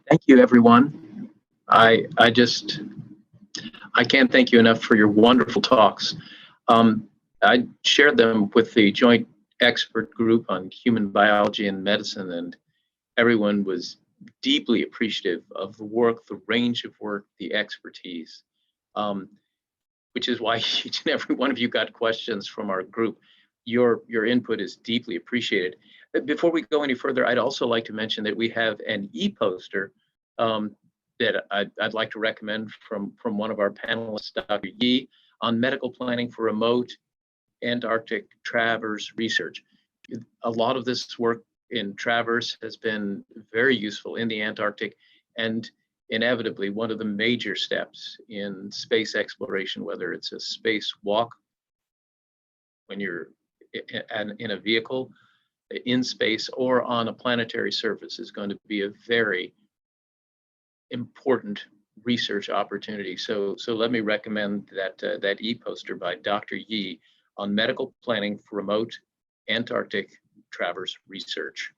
Thank you, everyone. I just I can't thank you enough for your wonderful talks. I shared them with the joint expert group on human biology and medicine, and everyone was deeply appreciative of the work, the range of work, the expertise, um, which is why each and every one of you got questions from our group. Your input is deeply appreciated. Before we go any further, I'd also like to mention that we have an e-poster um, that I'd like to recommend from one of our panelists, Dr. Yi, on medical planning for remote Antarctic traverse research. A lot of this work in traverse has been very useful in the Antarctic, and inevitably one of the major steps in space exploration, whether it's a space walk when you're in a vehicle in space or on a planetary surface, is going to be a very important research opportunity. So let me recommend that e-poster by Dr. Yi on medical planning for remote Antarctic traverse research.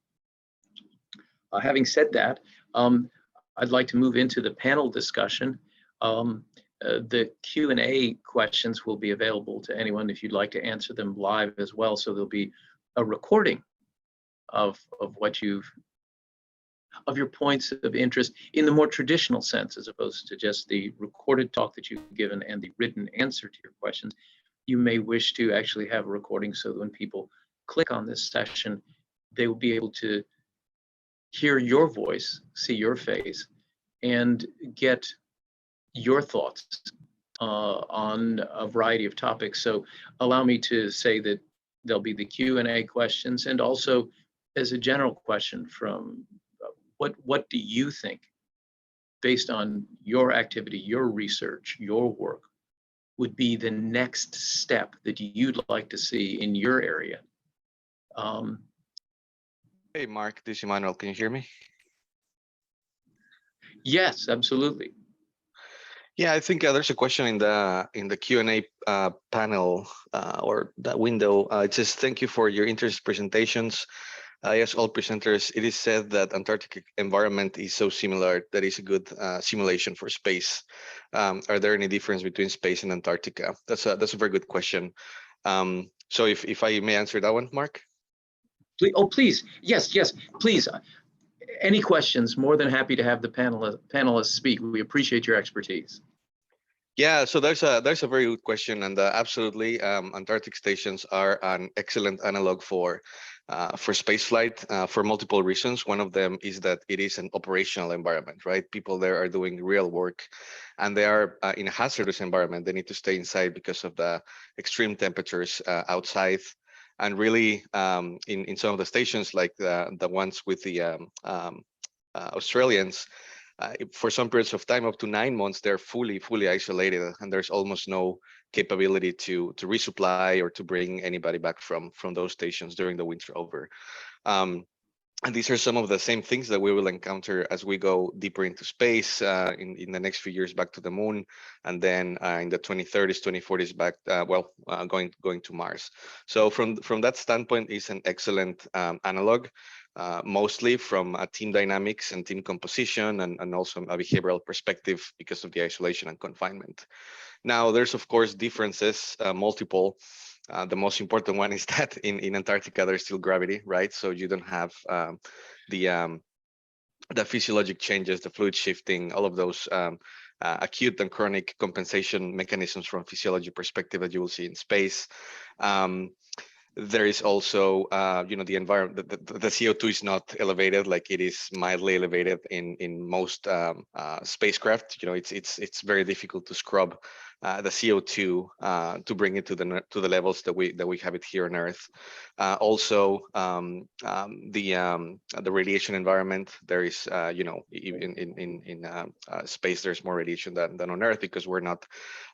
Having said that, I'd like to move into the panel discussion. The Q&A questions will be available to anyone if you'd like to answer them live as well. So there'll be a recording of your points of interest in the more traditional sense, as opposed to just the recorded talk that you've given and the written answer to your questions. You may wish to actually have a recording so that when people click on this session, they will be able to hear your voice, see your face, and get your thoughts on a variety of topics. So allow me to say that there'll be the Q&A questions, and also as a general question from what do you think, based on your activity, your research, your work, would be the next step that you'd like to see in your area? Hey, Mark, this is Emmanuel. Can you hear me? Yes, absolutely. Yeah, I think there's a question in the Q&A panel or that window. It says, thank you for your interesting presentations. Yes, all presenters, it is said that Antarctic environment is so similar that it's a good simulation for space. Are there any difference between space and Antarctica? That's a very good question. So if I may answer that one, Mark? Please. Yes, please. Any questions? More than happy to have the panelists speak. We appreciate your expertise. Yeah, so there's a very good question, and absolutely, Antarctic stations are an excellent analog for spaceflight for multiple reasons. One of them is that it is an operational environment, right? People there are doing real work, and they are in a hazardous environment. They need to stay inside because of the extreme temperatures outside. And really, in some of the stations, like the ones with the Australians, for some periods of time, up to 9 months, they're fully isolated, and there's almost no capability to resupply or to bring anybody back from those stations during the winter over. And these are some of the same things that we will encounter as we go deeper into space in the next few years back to the moon, and then in the 2030s, 2040s back, going to Mars. So from that standpoint, it's an excellent analog. Mostly from a team dynamics and team composition and also a behavioral perspective because of the isolation and confinement. Now, there's of course differences, multiple. The most important one is that in Antarctica, there's still gravity, right? So you don't have the physiologic changes, the fluid shifting, all of those acute and chronic compensation mechanisms from physiology perspective that you will see in space. There is also, the environment, the CO2 is not elevated like it is mildly elevated in most spacecraft. It's very difficult to scrub the CO2 to bring it to the levels that we have it here on Earth. Also, the radiation environment. There is, even in space, there's more radiation than on Earth because we're not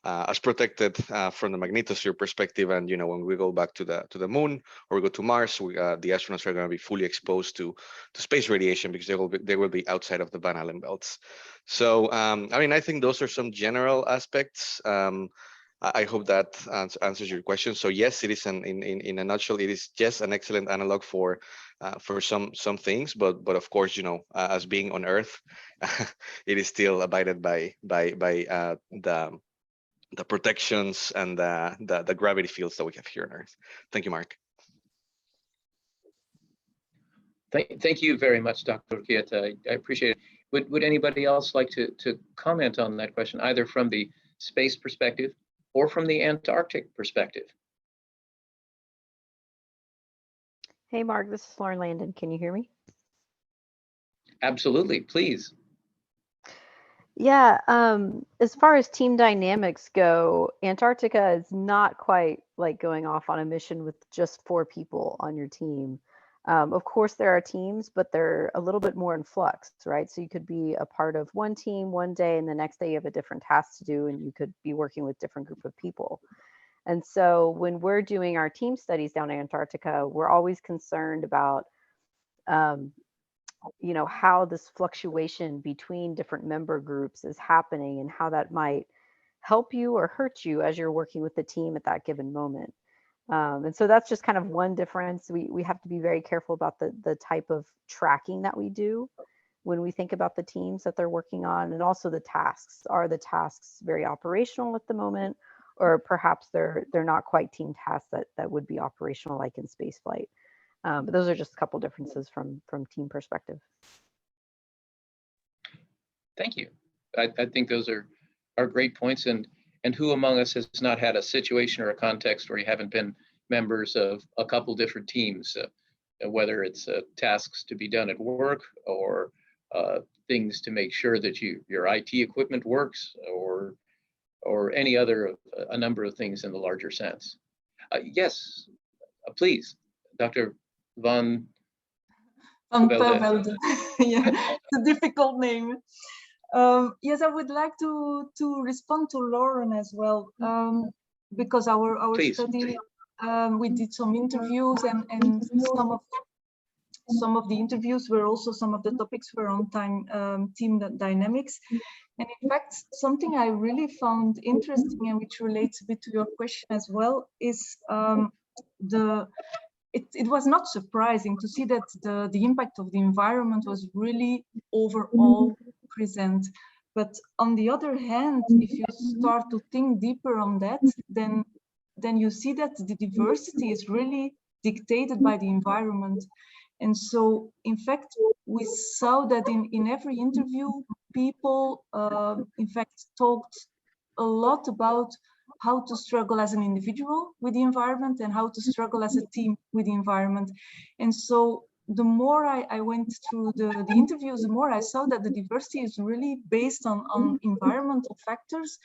as protected from the magnetosphere perspective. And when we go back to the moon or we go to Mars, the astronauts are going to be fully exposed to space radiation because they will be outside of the Van Allen belts. So I think those are some general aspects. I hope that answers your question. So yes, it is in a nutshell, it is just an excellent analog for some things, but of course, you know, as being on Earth, it is still abided by the protections and the gravity fields that we have here on Earth. Thank you, Marc. Thank you very much, Dr. Urquieta. I appreciate it. Would anybody else like to comment on that question, either from the space perspective or from the Antarctic perspective? Hey, Marc, this is Lauren Landon. Can you hear me? Absolutely, please. Yeah, as far as team dynamics go, Antarctica is not quite like going off on a mission with just 4 people on your team. Of course, there are teams, but they're a little bit more in flux, right? So you could be a part of one team one day, and the next day you have a different task to do, and you could be working with different group of people. And so when we're doing our team studies down in Antarctica, we're always concerned about you know, how this fluctuation between different member groups is happening and how that might help you or hurt you as you're working with the team at that given moment. And so that's just kind of one difference. We have to be very careful about the type of tracking that we do when we think about the teams that they're working on, and also the tasks. Are the tasks very operational at the moment, or perhaps they're not quite team tasks that would be operational, like in spaceflight? But those are just a couple differences from team perspective. Thank you. I think those are great points. And who among us has not had a situation or a context where you haven't been members of a couple different teams, whether it's tasks to be done at work, or things to make sure that your IT equipment works, or any other a number of things in the larger sense. Yes, please, Dr. Van Velde. Yeah, it's a difficult name. Yes, I would like to respond to Lauren as well, because our Please. study, we did some interviews, and some of the interviews were also, some of the topics were on team dynamics. And in fact, something I really found interesting, and which relates a bit to your question as well, is it was not surprising to see that the impact of the environment was really overall present. But on the other hand, if you start to think deeper on that, then you see that the diversity is really dictated by the environment. And so, in fact, we saw that in every interview, people, in fact, talked a lot about how to struggle as an individual with the environment and how to struggle as a team with the environment. And so the more I went through the interviews, the more I saw that the diversity is really based on environmental factors,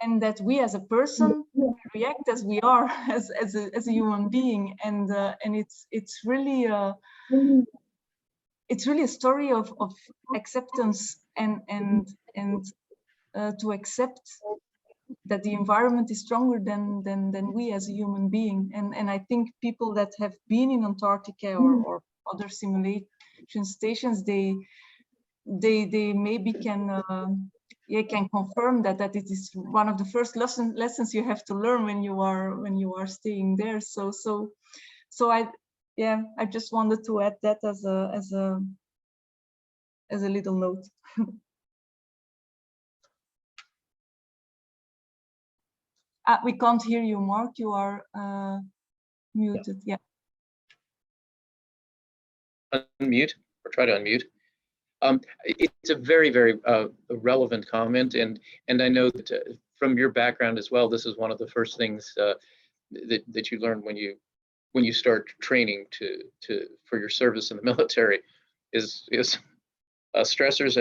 and that we as a person react as we are as a human being. And it's really a story of acceptance and to accept that the environment is stronger than we as a human being. And I think people that have been in Antarctica or other simulation stations, they maybe can confirm that it is one of the first lessons you have to learn when you are staying there. So I just wanted to add that as a little note. We can't hear you, Marc. You are muted. Yeah. Unmute, or try to unmute. It's a very, very relevant comment, and I know that from your background as well, this is one of the first things that you learn when you start training for your service in the military is stressors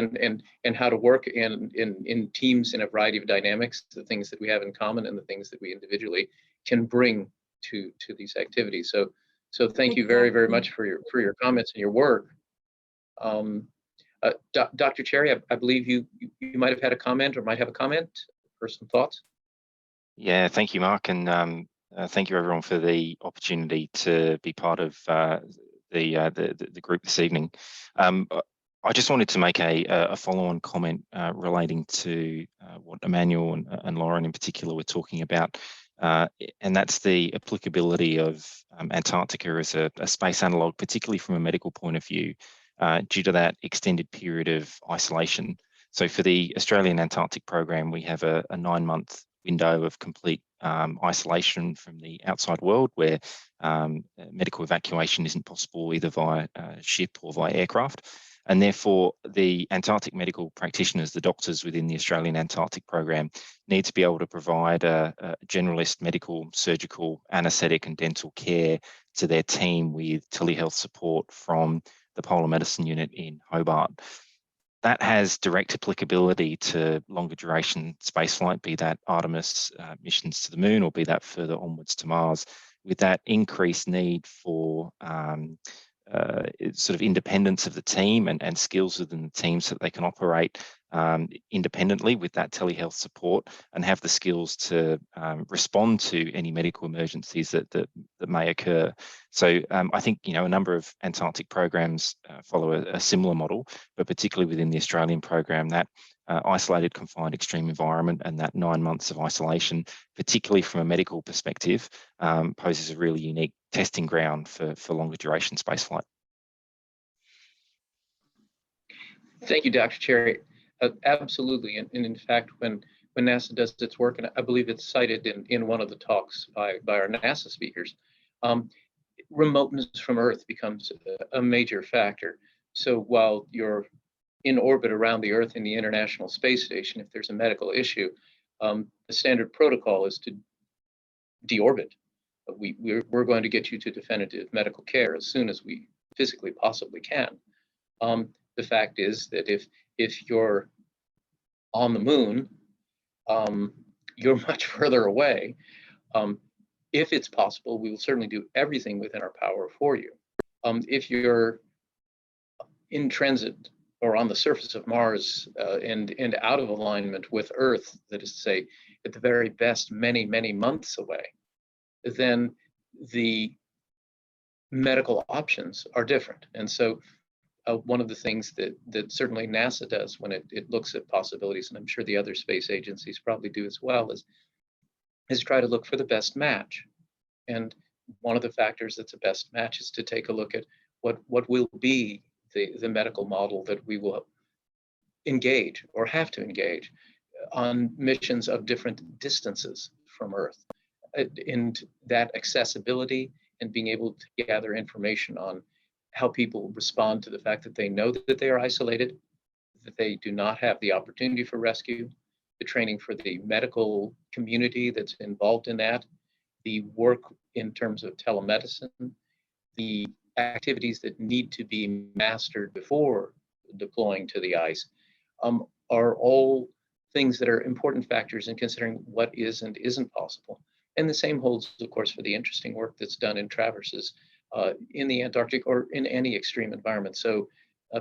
and how to work in teams in a variety of dynamics, the things that we have in common and the things that we individually can bring to these activities. So thank you very, very much for your comments and your work. Dr. Cherry, I believe you might have had a comment or might have a comment or some thoughts. Yeah, thank you, Marc, and thank you everyone for the opportunity to be part of the group this evening. I just wanted to make a follow-on comment relating to what Emmanuel and Lauren in particular were talking about, and that's the applicability of Antarctica as a space analogue, particularly from a medical point of view, due to that extended period of isolation. So for the Australian Antarctic program, we have a 9-month window of complete isolation from the outside world, where medical evacuation isn't possible either via ship or via aircraft. And therefore, the Antarctic medical practitioners, the doctors within the Australian Antarctic program, need to be able to provide a generalist medical, surgical, anaesthetic and dental care to their team with telehealth support from the Polar Medicine Unit in Hobart. That has direct applicability to longer duration spaceflight, be that Artemis missions to the moon or be that further onwards to Mars, with that increased need for sort of independence of the team and skills within the team so that they can operate independently with that telehealth support and have the skills to respond to any medical emergencies that may occur. So I think, you know, a number of Antarctic programs follow a similar model, but particularly within the Australian program, that isolated, confined, extreme environment and that 9 months of isolation, particularly from a medical perspective, poses a really unique testing ground for longer duration spaceflight. Thank you, Dr. Cherry. Absolutely, and in fact, when NASA does its work, and I believe it's cited in one of the talks by our NASA speakers, remoteness from Earth becomes a major factor. So while you're in orbit around the Earth in the International Space Station, if there's a medical issue, the standard protocol is to deorbit. We're going to get you to definitive medical care as soon as we physically possibly can. The fact is that if you're on the moon, you're much further away. If it's possible, we will certainly do everything within our power for you. If you're in transit or on the surface of Mars and out of alignment with Earth, that is to say, at the very best, many, many months away, then the medical options are different. And so one of the things that certainly NASA does when it looks at possibilities, and I'm sure the other space agencies probably do as well, is try to look for the best match. And one of the factors that's a best match is to take a look at what will be the medical model that we will engage or have to engage on missions of different distances from Earth. And that accessibility and being able to gather information on how people respond to the fact that they know that they are isolated, that they do not have the opportunity for rescue, the training for the medical community that's involved in that, the work in terms of telemedicine, the activities that need to be mastered before deploying to the ice, are all things that are important factors in considering what is and isn't possible. And the same holds, of course, for the interesting work that's done in traverses in the Antarctic or in any extreme environment. So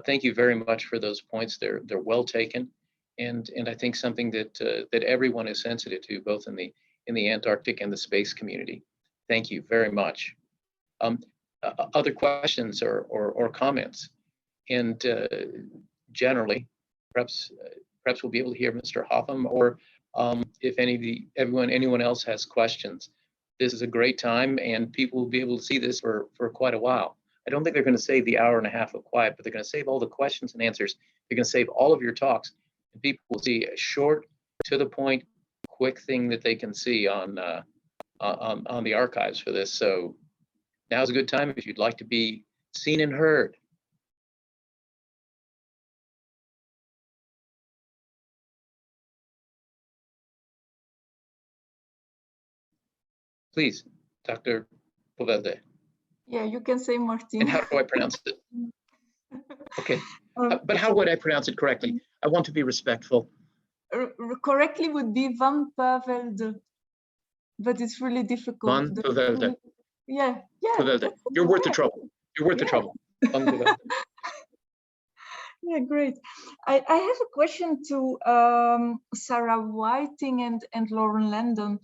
thank you very much for those points. They're well taken, and I think something that everyone is sensitive to, both in the Antarctic and the space community. Thank you very much. Other questions or comments? And generally, perhaps we'll be able to hear Mr. Hotham, or if anyone else has questions. This is a great time, and people will be able to see this for quite a while. I don't think they're going to save the hour and a half of quiet, but they're going to save all the questions and answers. They're going to save all of your talks, and people will see a short, to the point, quick thing that they can see on the archives for this. So now's a good time if you'd like to be seen and heard. Please, Dr. Povelde. Yeah, you can say Martin. And how do I pronounce it? Okay, but how would I pronounce it correctly? I want to be respectful. Correctly would be Van Pavelde, but it's really difficult. Van Pavelde. Yeah. Pavelde. You're worth the trouble. You're worth the trouble. Van Pavelde. Yeah, great. I have a question to Sarah Whiting and Lauren Landon,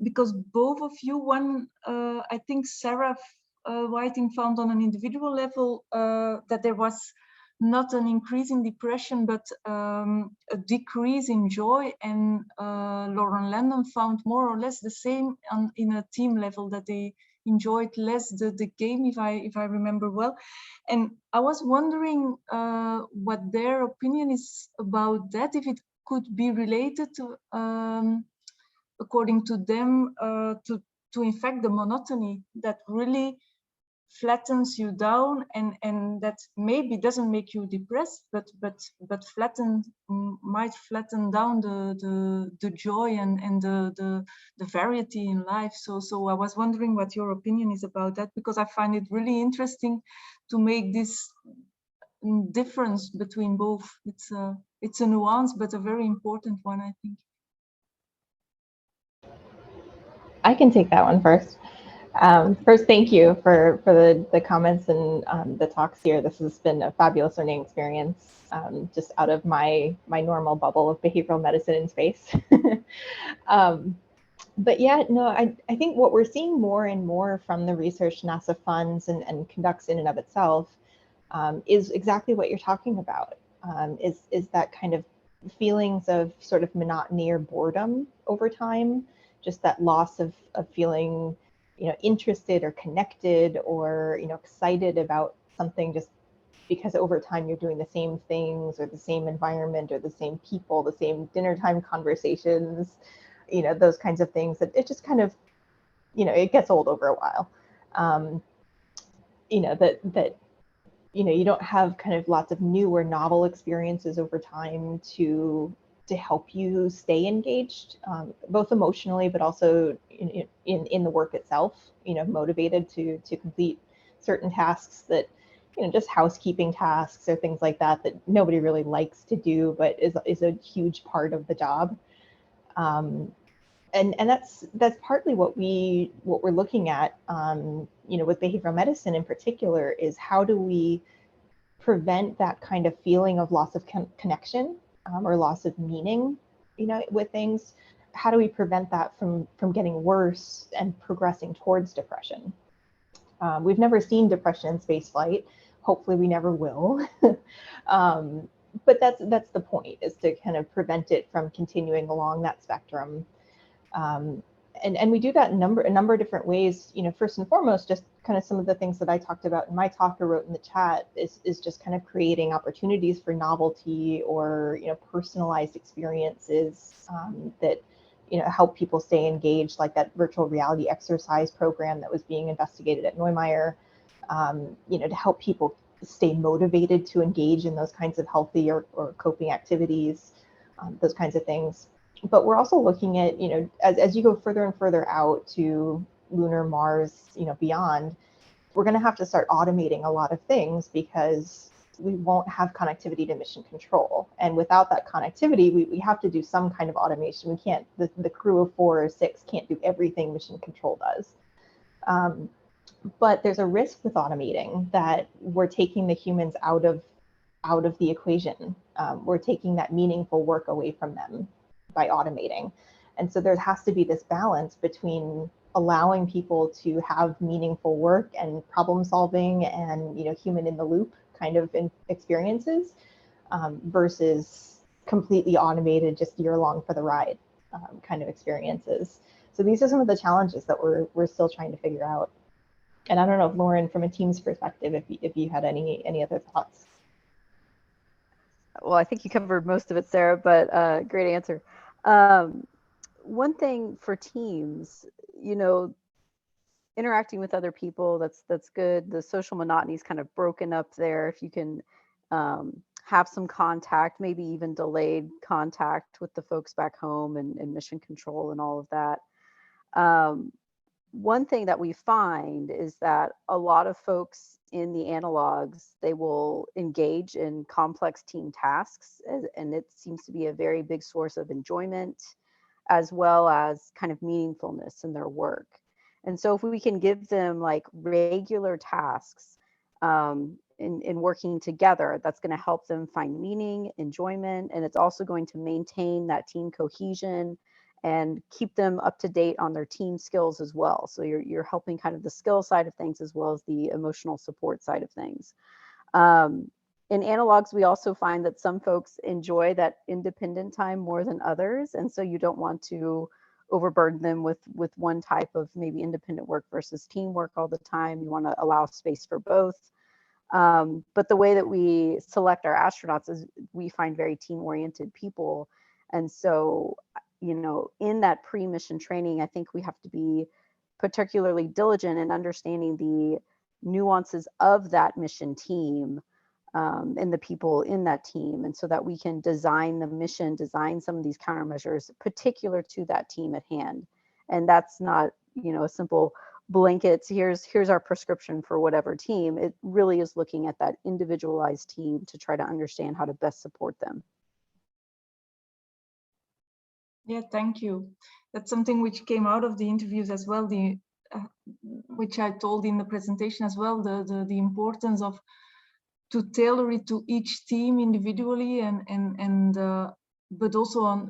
because both of you, I think Sarah Whiting found on an individual level that there was not an increase in depression, but a decrease in joy. And Lauren Landon found more or less the same in a team level, that they enjoyed less the game, if I remember well. And I was wondering what their opinion is about that, if it could be related to, according to them, to in fact the monotony that really flattens you down, and that maybe doesn't make you depressed, but might flatten down the joy and the variety in life. So I was wondering what your opinion is about that, because I find it really interesting to make this difference between both. It's a nuance, but a very important one, I think. I can take that one first. First, thank you for the comments and the talks here. This has been a fabulous learning experience, just out of my normal bubble of behavioral medicine in space. But yeah, no, I think what we're seeing more and more from the research NASA funds and conducts in and of itself is exactly what you're talking about, is that kind of feelings of sort of monotony or boredom over time, just that loss of feeling, you know, interested or connected or, you know, excited about something, just because over time you're doing the same things or the same environment or the same people, the same dinner time conversations, you know, those kinds of things, that it just kind of, you know, it gets old over a while. You know, that you know, you don't have kind of lots of new or novel experiences over time to help you stay engaged, both emotionally, but also in the work itself, you know, motivated to complete certain tasks that, you know, just housekeeping tasks or things like that, that nobody really likes to do, but is a huge part of the job. And that's partly what we're looking at, you know, with behavioral medicine in particular, is how do we prevent that kind of feeling of loss of connection or loss of meaning, you know, with things. How do we prevent that from getting worse and progressing towards depression? We've never seen depression in spaceflight. Hopefully we never will. But that's the point, is to kind of prevent it from continuing along that spectrum. And we do that in a number of different ways. You know, first and foremost, just kind of some of the things that I talked about in my talk or wrote in the chat is just kind of creating opportunities for novelty or, you know, personalized experiences that, you know, help people stay engaged, like that virtual reality exercise program that was being investigated at Neumeier, you know, to help people stay motivated to engage in those kinds of healthy or coping activities, those kinds of things. But we're also looking at, you know, as you go further and further out to lunar, Mars, you know, beyond, we're going to have to start automating a lot of things, because we won't have connectivity to mission control. And without that connectivity, we have to do some kind of automation. We can't, the crew of 4 or 6 can't do everything mission control does. But there's a risk with automating, that we're taking the humans out of the equation. We're taking that meaningful work away from them by automating. And so there has to be this balance between allowing people to have meaningful work and problem solving and, you know, human in the loop kind of experiences, versus completely automated, just you're along for the ride kind of experiences. So these are some of the challenges that we're still trying to figure out. And I don't know if Lauren, from a team's perspective, if you had any other thoughts. Well, I think you covered most of it, Sarah, but great answer. One thing for teams, you know, interacting with other people, that's good. The social monotony is kind of broken up there. If you can have some contact, maybe even delayed contact with the folks back home and mission control and all of that. One thing that we find is that a lot of folks in the analogs, they will engage in complex team tasks, and it seems to be a very big source of enjoyment, as well as kind of meaningfulness in their work. And so if we can give them like regular tasks in working together, that's going to help them find meaning, enjoyment, and it's also going to maintain that team cohesion and keep them up to date on their team skills as well. So you're helping kind of the skill side of things as well as the emotional support side of things. in analogs, we also find that some folks enjoy that independent time more than others. And so you don't want to overburden them with one type of maybe independent work versus teamwork all the time. You want to allow space for both. But the way that we select our astronauts is we find very team-oriented people. And so, you know, in that pre-mission training, I think we have to be particularly diligent in understanding the nuances of that mission team and the people in that team. And so that we can design the mission, design some of these countermeasures particular to that team at hand. And that's not, you know, a simple blankets, here's our prescription for whatever team. It really is looking at that individualized team to try to understand how to best support them. Yeah, thank you. That's something which came out of the interviews as well, which I told in the presentation as well, the importance of to tailor it to each team individually and but also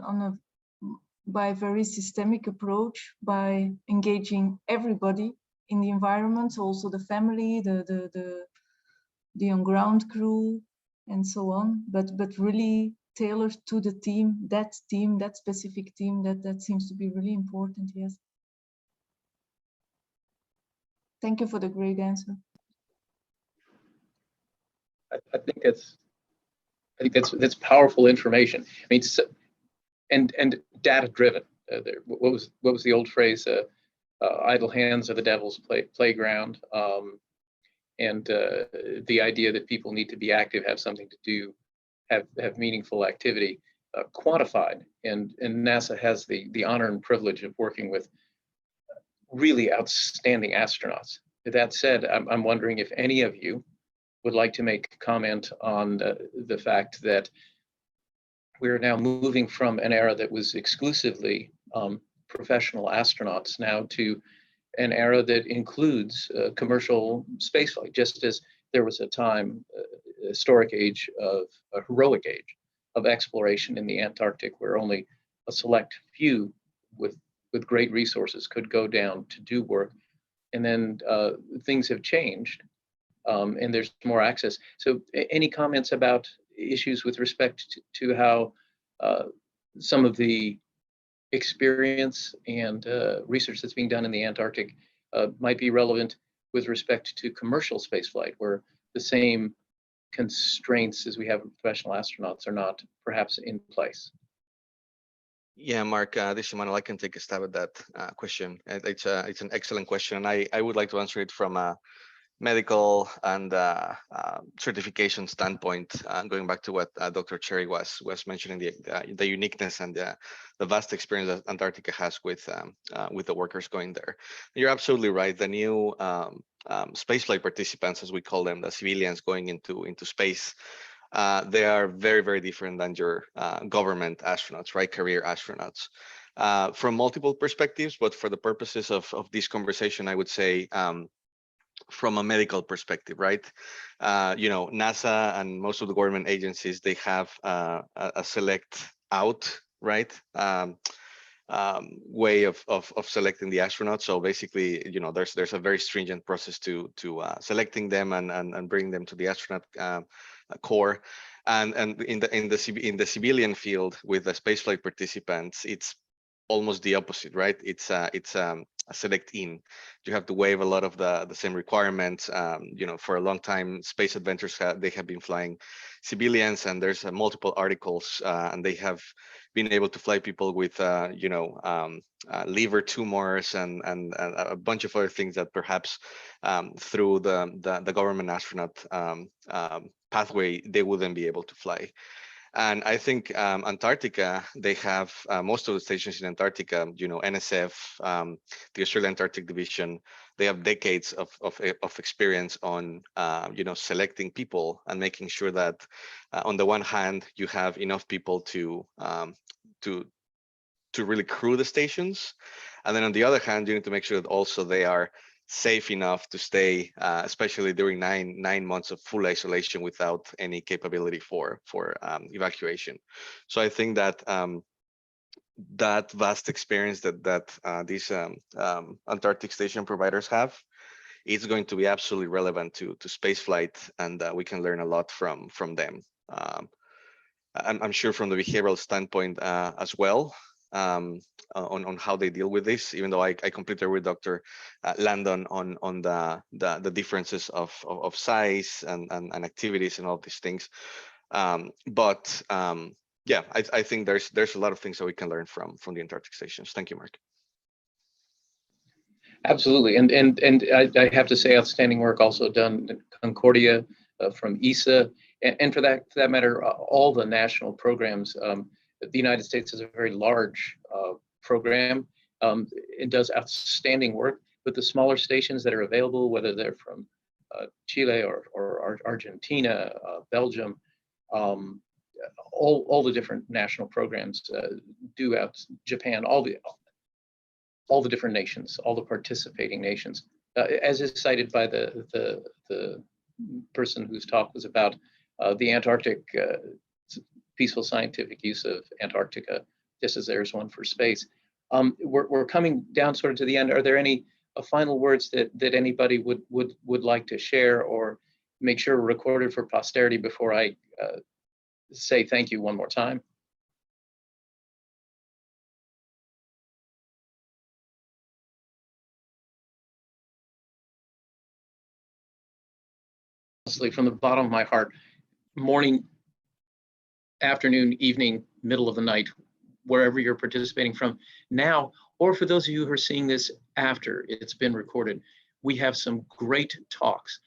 by a very systemic approach, by engaging everybody in the environment, so also the family, the on-ground crew, and so on. But really tailored to the team, that specific team. That seems to be really important. Yes. Thank you for the great answer. I think that's powerful information. I mean, and data driven. What was the old phrase? Idle hands are the devil's playground. And the idea that people need to be active, have something to do, have meaningful activity, quantified. And NASA has the honor and privilege of working with really outstanding astronauts. That said, I'm wondering if any of you would like to make a comment on the fact that we're now moving from an era that was exclusively professional astronauts now to an era that includes commercial spaceflight, just as there was a time, a historic age of a heroic age of exploration in the Antarctic, where only a select few with great resources could go down to do work. And then things have changed, and there's more access. So any comments about issues with respect to how some of the experience and research that's being done in the Antarctic might be relevant with respect to commercial spaceflight, where the same constraints as we have with professional astronauts are not perhaps in place? Yeah, Marc, this is Manuel. I can take a stab at that question. It's an excellent question, and I would like to answer it from a medical and certification standpoint, going back to what Dr. Cherry was mentioning, the uniqueness and the vast experience that Antarctica has with the workers going there. You're absolutely right. The new spaceflight participants, as we call them, the civilians going into space, they are very, very different than your government astronauts, right? Career astronauts. From multiple perspectives, but for the purposes of this conversation, I would say from a medical perspective, right? You know, NASA and most of the government agencies, they have a select out, right? Way of selecting the astronauts. So basically, you know, there's a very stringent process to selecting them and bringing them to the astronaut corps. And in the civilian field with the spaceflight participants, it's almost the opposite, right? It's a select in. You have to waive a lot of the same requirements. You know, for a long time, Space Adventures they have been flying civilians, and there's multiple articles, and they have been able to fly people with you know, liver tumors and a bunch of other things that perhaps through the government astronaut pathway they wouldn't be able to fly. And I think Antarctica, they have most of the stations in Antarctica, you know, NSF, the Australian Antarctic Division, they have decades of experience on, you know, selecting people and making sure that on the one hand, you have enough people to really crew the stations. And then on the other hand, you need to make sure that also they are safe enough to stay, especially during nine months of full isolation without any capability for evacuation. So I think that that vast experience that these Antarctic station providers have it's going to be absolutely relevant to spaceflight, and we can learn a lot from them. I'm sure from the behavioral standpoint as well, on how they deal with this, even though I completely agree with Dr. Landon on the differences of size and activities and all these things. Yeah, I think there's a lot of things that we can learn from the Antarctic stations. Thank you, Marc. Absolutely, and I have to say, outstanding work also done in Concordia from ESA, and for that matter, all the national programs. The United States is a very large program. It does outstanding work, but the smaller stations that are available, whether they're from Chile or Argentina, Belgium, all the different national programs do out, Japan, all the different nations, all the participating nations, as is cited by the person whose talk was about the Antarctic peaceful scientific use of Antarctica, just as there's one for space. We're coming down sort of to the end. Are there any final words that anybody would like to share or make sure are recorded for posterity before I say thank you one more time? Honestly, from the bottom of my heart, morning, afternoon, evening, middle of the night, wherever you're participating from now, or for those of you who are seeing this after it's been recorded, we have some great talks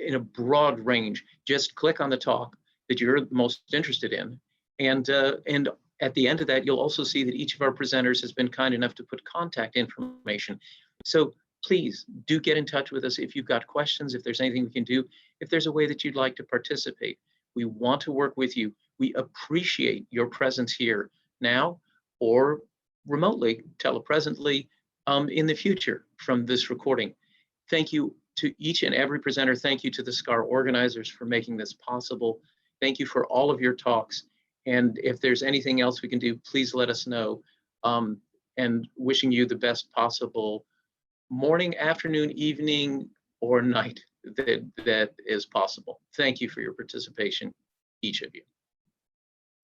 in a broad range. Just click on the talk that you're most interested in, and at the end of that, you'll also see that each of our presenters has been kind enough to put contact information. So please do get in touch with us if you've got questions, if there's anything we can do, if there's a way that you'd like to participate. We want to work with you. We appreciate your presence here now or remotely, telepresently, in the future from this recording. Thank you to each and every presenter. Thank you to the SCAR organizers for making this possible. Thank you for all of your talks. And if there's anything else we can do, please let us know. And wishing you the best possible morning, afternoon, evening, or night that is possible. Thank you for your participation, each of you.